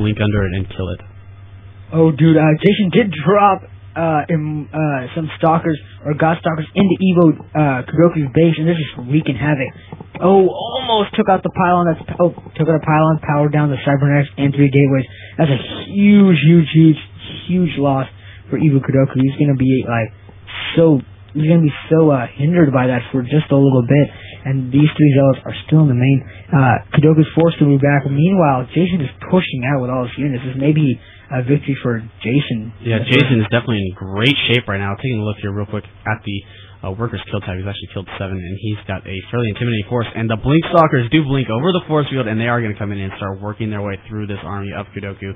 blink under it and kill it. Oh, dude, Jason did drop some stalkers or god stalkers into Evo Kudoku's base, and they're just wreaking havoc. Oh, almost took out the pylon. Took out a pylon, powered down the cybernetics and 3 gateways. That's a huge loss for Evo Kudoku. He's gonna be so hindered by that for just a little bit. And these 3 zealots are still in the main. Kudoku's forced to move back. Meanwhile, Jason is pushing out with all his units. This may be a victory for Jason. Yeah, Jason is definitely in great shape right now. Taking a look here real quick at the workers kill tab. He's actually killed 7, and he's got a fairly intimidating force. And the Blink Stalkers do blink over the force field, and they are going to come in and start working their way through this army of Kudoku.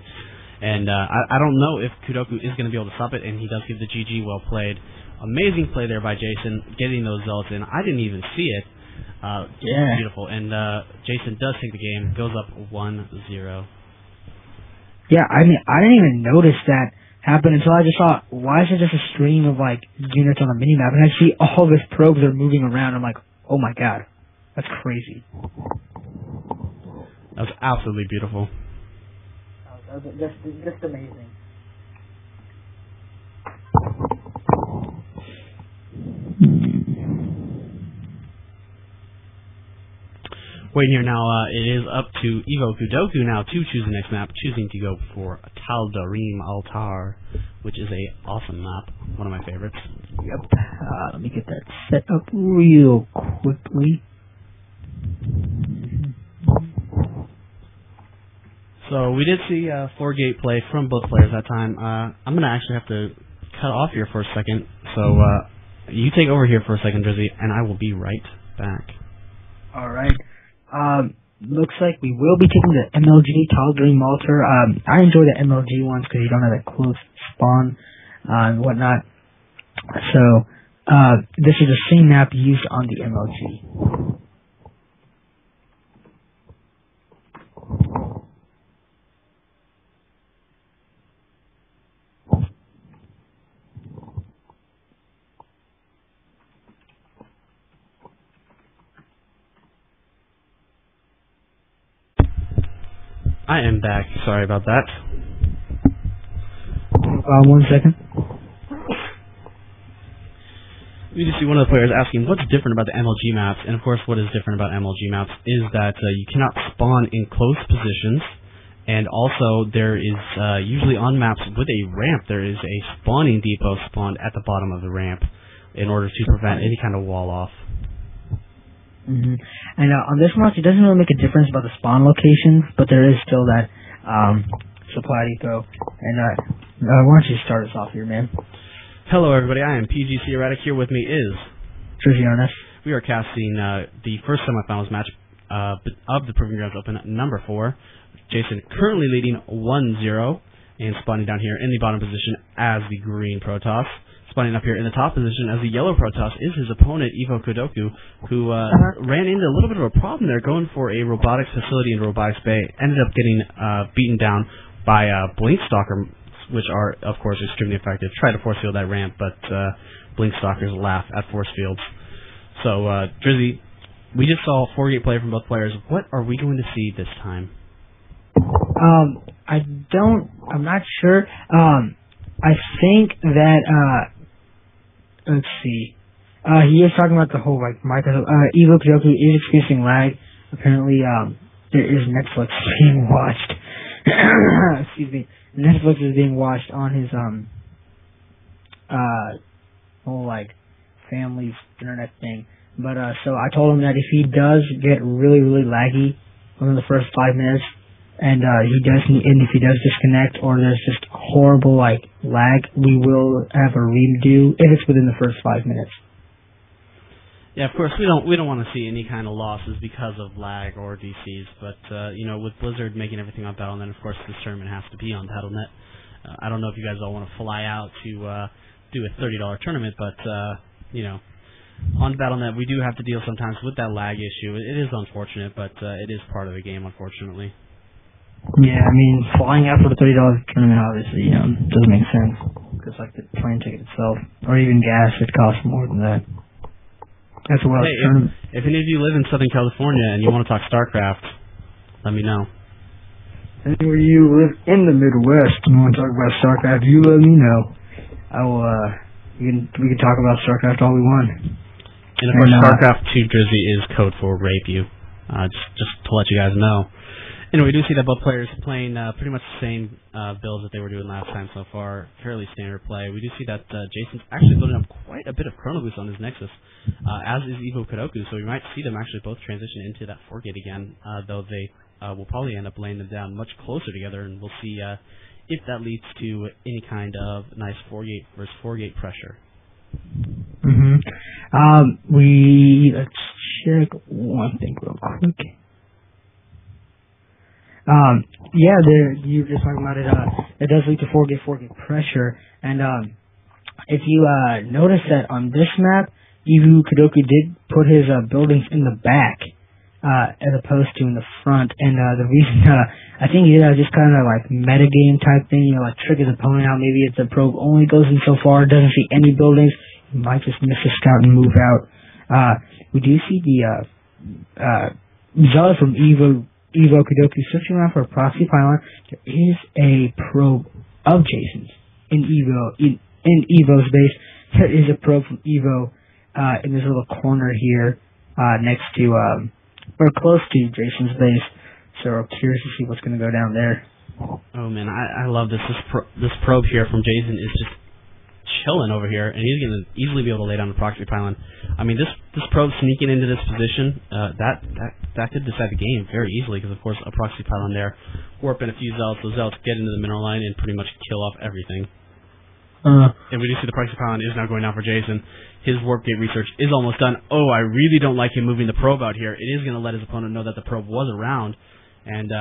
And I don't know if Kudoku is going to be able to stop it, and he does give the GG. Well played. Amazing play there by Jason, getting those zealots in. I didn't even see it. Yeah. Beautiful. And Jason does take the game, goes up 1-0. Yeah, I mean, I didn't even notice that happen until I just saw, why is it just a stream of, units on the minimap? And I see all of his probes are moving around. I'm like, oh my god, that's crazy. That was absolutely beautiful. That was just amazing. Waiting here now, it is up to Evo Kudoku now to choose the next map, choosing to go for Tal'Darim Altar, which is a awesome map, one of my favorites. Yep. Let me get that set up real quickly. So we did see 4-gate play from both players that time. I'm going to actually have to cut off here for a second, so you take over here for a second, Drizzy, and I will be right back. Alright. Looks like we will be taking the MLG Tal'Darim Altar. I enjoy the MLG ones because you don't have a close spawn and whatnot. So, this is the same map used on the MLG. I am back. Sorry about that. 1 second. We just see one of the players asking what's different about the MLG maps, and of course what is different about MLG maps is that you cannot spawn in close positions, and also there is usually on maps with a ramp there is a spawning depot spawned at the bottom of the ramp in order to prevent any kind of wall off. And on this map, it doesn't really make a difference about the spawn locations, but there is still that supply depot. And why don't you start us off here, man? Hello, everybody. I am PGC Erratic. Here with me is Trizzy. We are casting the first semifinals match of the Proving Grounds Open, number 4. Jason currently leading 1-0 and spawning down here in the bottom position as the green Protoss. Spawning up here in the top position as the yellow Protoss is his opponent, Evo Kudoku, who ran into a little bit of a problem there, going for a robotics facility in Robotics Bay. Ended up getting beaten down by Blink Stalker, which are, of course, extremely effective. Try to force field that ramp, but Blink Stalkers laugh at force fields. So, Drizzy, we just saw 4-gate play from both players. What are we going to see this time? I'm not sure. I think that, let's see. He is talking about the whole, Microsoft, Evo Kudoku is experiencing lag. Apparently, there is Netflix being watched. Excuse me. Netflix is being watched on his, whole, family's internet thing. But, so I told him that if he does get really, really laggy within the first 5 minutes, and if he does disconnect, or there's just horrible, lag, we will have a redo if it's within the first 5 minutes. Yeah, of course, we don't want to see any kind of losses because of lag or DCs, but, with Blizzard making everything on Battle.net, of course, this tournament has to be on Battle.net. I don't know if you guys all want to fly out to do a $30 tournament, but, on Battle.net, we do have to deal sometimes with that lag issue. It is unfortunate, but it is part of the game, unfortunately. Yeah, I mean, flying out for the $30 tournament obviously, doesn't make sense. Because, the plane ticket itself, or even gas, it costs more than that. That's a hey, tournament. If any of you live in Southern California and you want to talk StarCraft, let me know. And where you live in the Midwest and want to talk about StarCraft, you let me know. I will. We can talk about StarCraft all we want. And of course, StarCraft 2 Drizzy is code for rape you. Just to let you guys know. Anyway, we do see that both players playing pretty much the same builds that they were doing last time so far. Fairly standard play. We do see that Jason's actually loading up quite a bit of Chrono Boost on his Nexus, as is Evo Kudoku, so we might see them actually both transition into that 4-gate again, though they will probably end up laying them down much closer together, and we'll see if that leads to any kind of nice 4-gate versus 4-gate pressure. Let's check one thing real quick. You were just talking about it. It does lead to 4-gate pressure, and if you notice that on this map, Evo Kudoku did put his buildings in the back, as opposed to in the front, and the reason I think he did just kind of like metagame type thing, like trick his opponent out. Maybe if the probe only goes in so far, doesn't see any buildings, he might just miss a scout and move out. We do see the result from Evo Kudoku switching around for a proxy pylon. There is a probe of Jason's in Evo's base. There is a probe from Evo in this little corner here next to or close to Jason's base. So we're curious to see what's going to go down there. Oh man, I love this. This probe here from Jason is just chilling over here, and he's going to easily be able to lay down the proxy pylon. I mean, this probe sneaking into this position, that could decide the game very easily, because of course a proxy pylon there, warp in a few zealots, those zealots get into the mineral line and pretty much kill off everything. And we do see the proxy pylon is now going down for Jason. His warp gate research is almost done. Oh, I really don't like him moving the probe out here. It is going to let his opponent know that the probe was around. And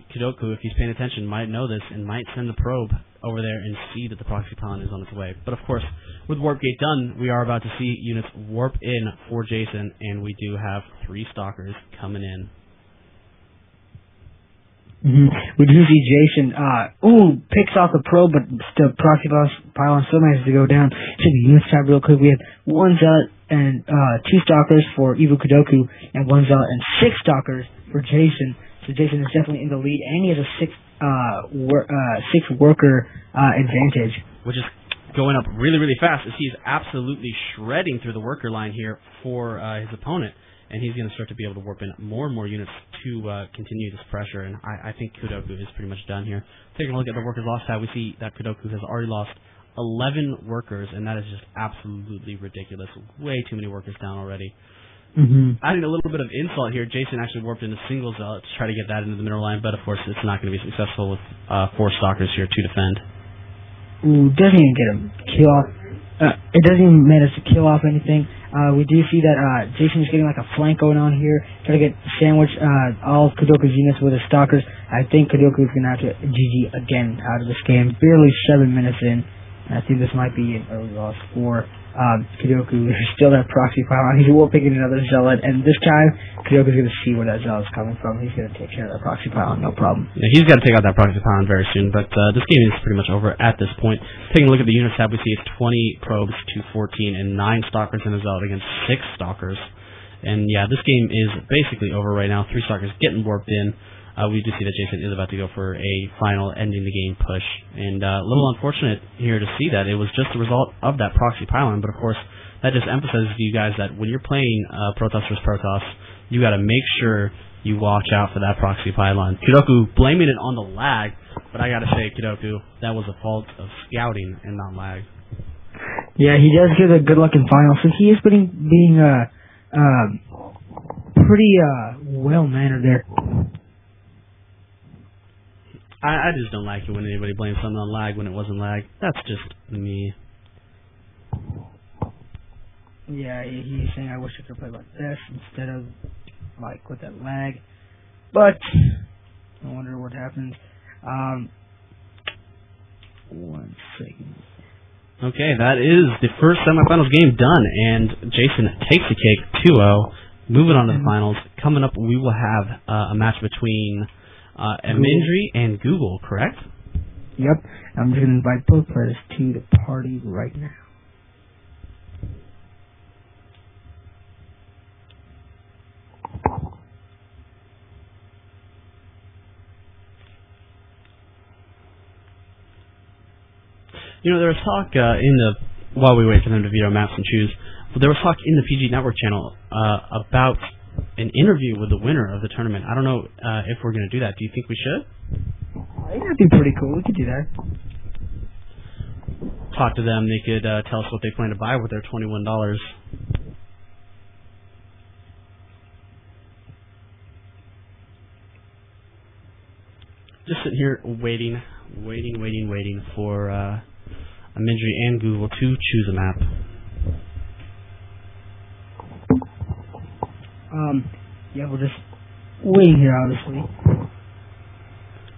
Kudoku, if he's paying attention, might know this and might send the probe over there and see that the proxy pylon is on its way. But of course, with warp gate done, we are about to see units warp in for Jason, and we do have 3 stalkers coming in. We do see Jason, picks off the probe, but the proxy pylon still manages to go down. To the units tab real quick, we have 1 zealot and 2 stalkers for Evo Kudoku, and 1 zealot and 6 stalkers for Jason. So Jason is definitely in the lead, and he has a 6 worker advantage. Which is going up really, really fast, as he's absolutely shredding through the worker line here for his opponent. And he's going to start to be able to warp in more and more units to continue this pressure. And I think Kudoku is pretty much done here. Taking a look at the workers lost tab, we see that Kudoku has already lost 11 workers, and that is just absolutely ridiculous. Way too many workers down already. Adding a little bit of insult here, Jason actually warped into single zealot to try to get that into the mineral line, but of course it's not going to be successful with 4 stalkers here to defend. Doesn't even get him kill off. It doesn't even manage to kill off anything. We do see that Jason's getting like a flank going on here, trying to get sandwiched all of Kudoku's units with his stalkers. I think Kudoku is going to have to GG again out of this game. Barely 7 minutes in. I think this might be an early loss for Kudoku. There's still that proxy pylon. He's picking another zealot, and this time Kudoku's going to see where that zealot's coming from. He's going to take care of that proxy pylon, no problem. Yeah, he's got to take out that proxy pylon very soon, but this game is pretty much over at this point. Taking a look at the units tab, we see it's 20 probes to 14 and 9 stalkers in a zealot against 6 stalkers. And yeah, this game is basically over right now. 3 stalkers getting warped in. We do see that Jason is about to go for a final ending the game push. And a little unfortunate here to see that. It was just the result of that proxy pylon, but of course that just emphasizes to you guys that when you're playing Protoss vs. Protoss, you got to make sure you watch out for that proxy pylon. Kudoku blaming it on the lag, but I got to say, Kudoku, that was a fault of scouting and not lag. Yeah, he does get a good luck in finals, so he is being pretty well-mannered there. I just don't like it when anybody blames something on lag when it wasn't lag. That's just me. Yeah, he's saying I wish I could play like this instead of like with that lag. But I wonder what happens. 1 second. Okay, that is the first semifinals game done, and Jason takes the cake 2-0. Moving on to the finals. Coming up, we will have a match between Amindri and Google, correct? Yep. I'm just going to invite both players to the party right now. There was talk while we wait for them to veto maps and choose, there was talk in the PG Network channel about an interview with the winner of the tournament. I don't know if we're going to do that. Do you think we should? I think that'd be pretty cool. We could do that. Talk to them. They could tell us what they plan to buy with their $21. Just sitting here waiting for Amindri and Google to choose a map. Yeah, we're just waiting here, obviously.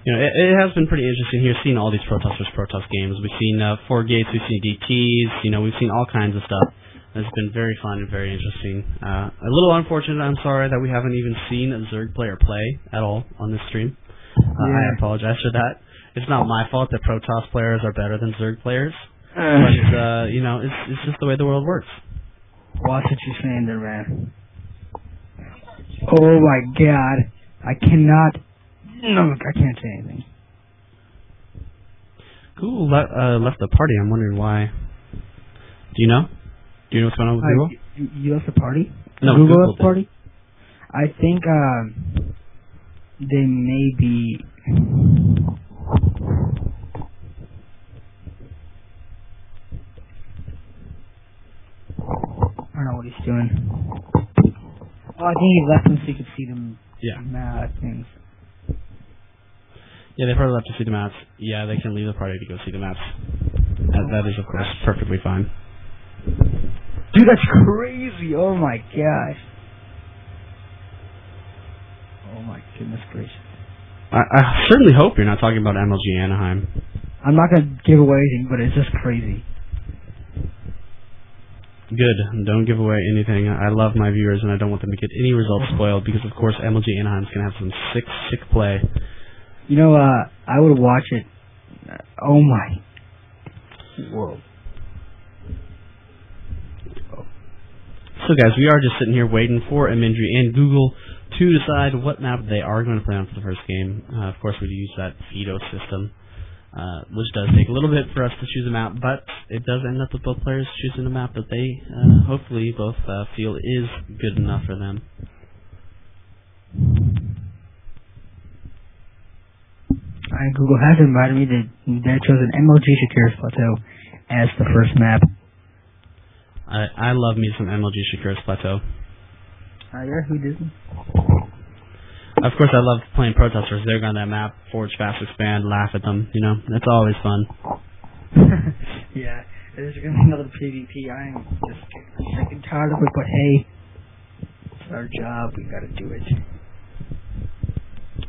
It has been pretty interesting here, seeing all these Protoss vs. Protoss games. We've seen 4 gates, we've seen DTs, we've seen all kinds of stuff. It's been very fun and very interesting. A little unfortunate, I'm sorry, that we haven't even seen a Zerg player play at all on this stream. I apologize for that. It's not my fault that Protoss players are better than Zerg players. But, it's just the way the world works. Watch what you're saying there, man. Oh my god. I can't say anything. Who left the party? I'm wondering why. Do you know? Do you know what's going on with Google? You left the party? No, Google left the party? I think, they may be... I don't know what he's doing. Oh, I think he left them so you could see them. Things. Yeah, they've probably left to see the maps. Yeah, they can leave the party to go see the maps. That is, of course, perfectly fine. Dude, that's crazy! Oh my gosh. Oh my goodness gracious. I certainly hope you're not talking about MLG Anaheim. I'm not gonna give away anything, but it's just crazy. Good. Don't give away anything. I love my viewers, and I don't want them to get any results spoiled, because, of course, MLG Anaheim's going to have some sick play. I would watch it. Oh, my. Whoa. So, guys, we are just sitting here waiting for Amindri and Google to decide what map they are going to play on for the first game. Of course, we use that veto system. Which does take a little bit for us to choose a map, but it does end up with both players choosing a map that they hopefully both feel is good enough for them. Google has reminded me that they chose an MLG Shakira's Plateau as the first map. I love me some MLG Shakira's Plateau. Yeah, who doesn't? Of course, I love playing Protoss vs. Zerg on that map. Forge, fast, expand, laugh at them. That's always fun. Yeah, there's going to be another PvP. I'm just sick and tired of it, but hey, it's our job. We got to do it.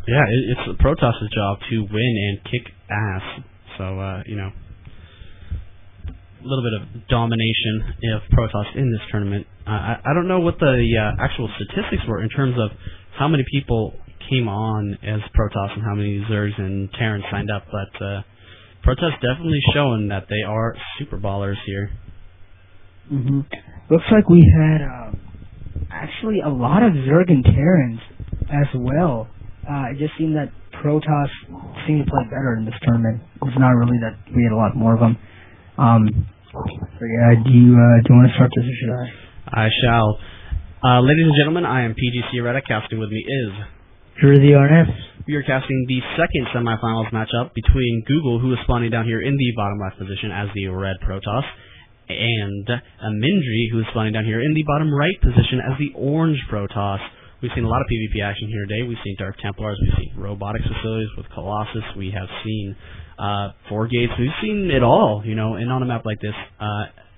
Yeah, it's Protoss' job to win and kick ass. So, a little bit of domination of Protoss in this tournament. I don't know what the actual statistics were in terms of how many people came on as Protoss and how many Zergs and Terrans signed up, but Protoss definitely showing that they are super ballers here. Looks like we had actually a lot of Zerg and Terrans as well. It just seemed that Protoss seemed to play better in this tournament. It's not really that we had a lot more of them. So yeah, do you want to start this or should I? I shall. Ladies and gentlemen, I am PG Sierra. Casting with me is Jersey RF. We are casting the second semifinals matchup between Google, who is spawning down here in the bottom left position as the red Protoss, and Amindri, who is spawning down here in the bottom right position as the orange Protoss. We've seen a lot of PvP action here today. We've seen Dark Templars, we've seen robotics facilities with Colossus, we have seen 4 gates, we've seen it all, and on a map like this,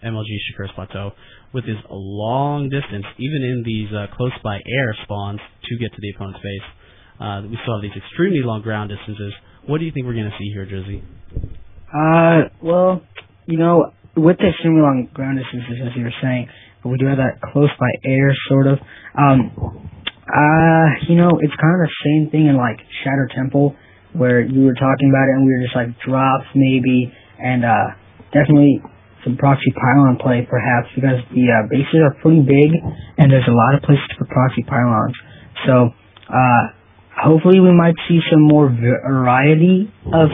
MLG Shakira's Plateau, with his long distance, even in these close-by air spawns to get to the opponent's base. We still have these extremely long ground distances. What do you think we're going to see here, Jersey? Well, with the extremely long ground distances, as you were saying, but we do have that close-by air, sort of. It's kind of the same thing in, Shatter Temple, where you were talking about it, and we were just, drops, maybe, and definitely some proxy pylon play, perhaps, because the bases are pretty big, and there's a lot of places for proxy pylons. So, hopefully we might see some more variety of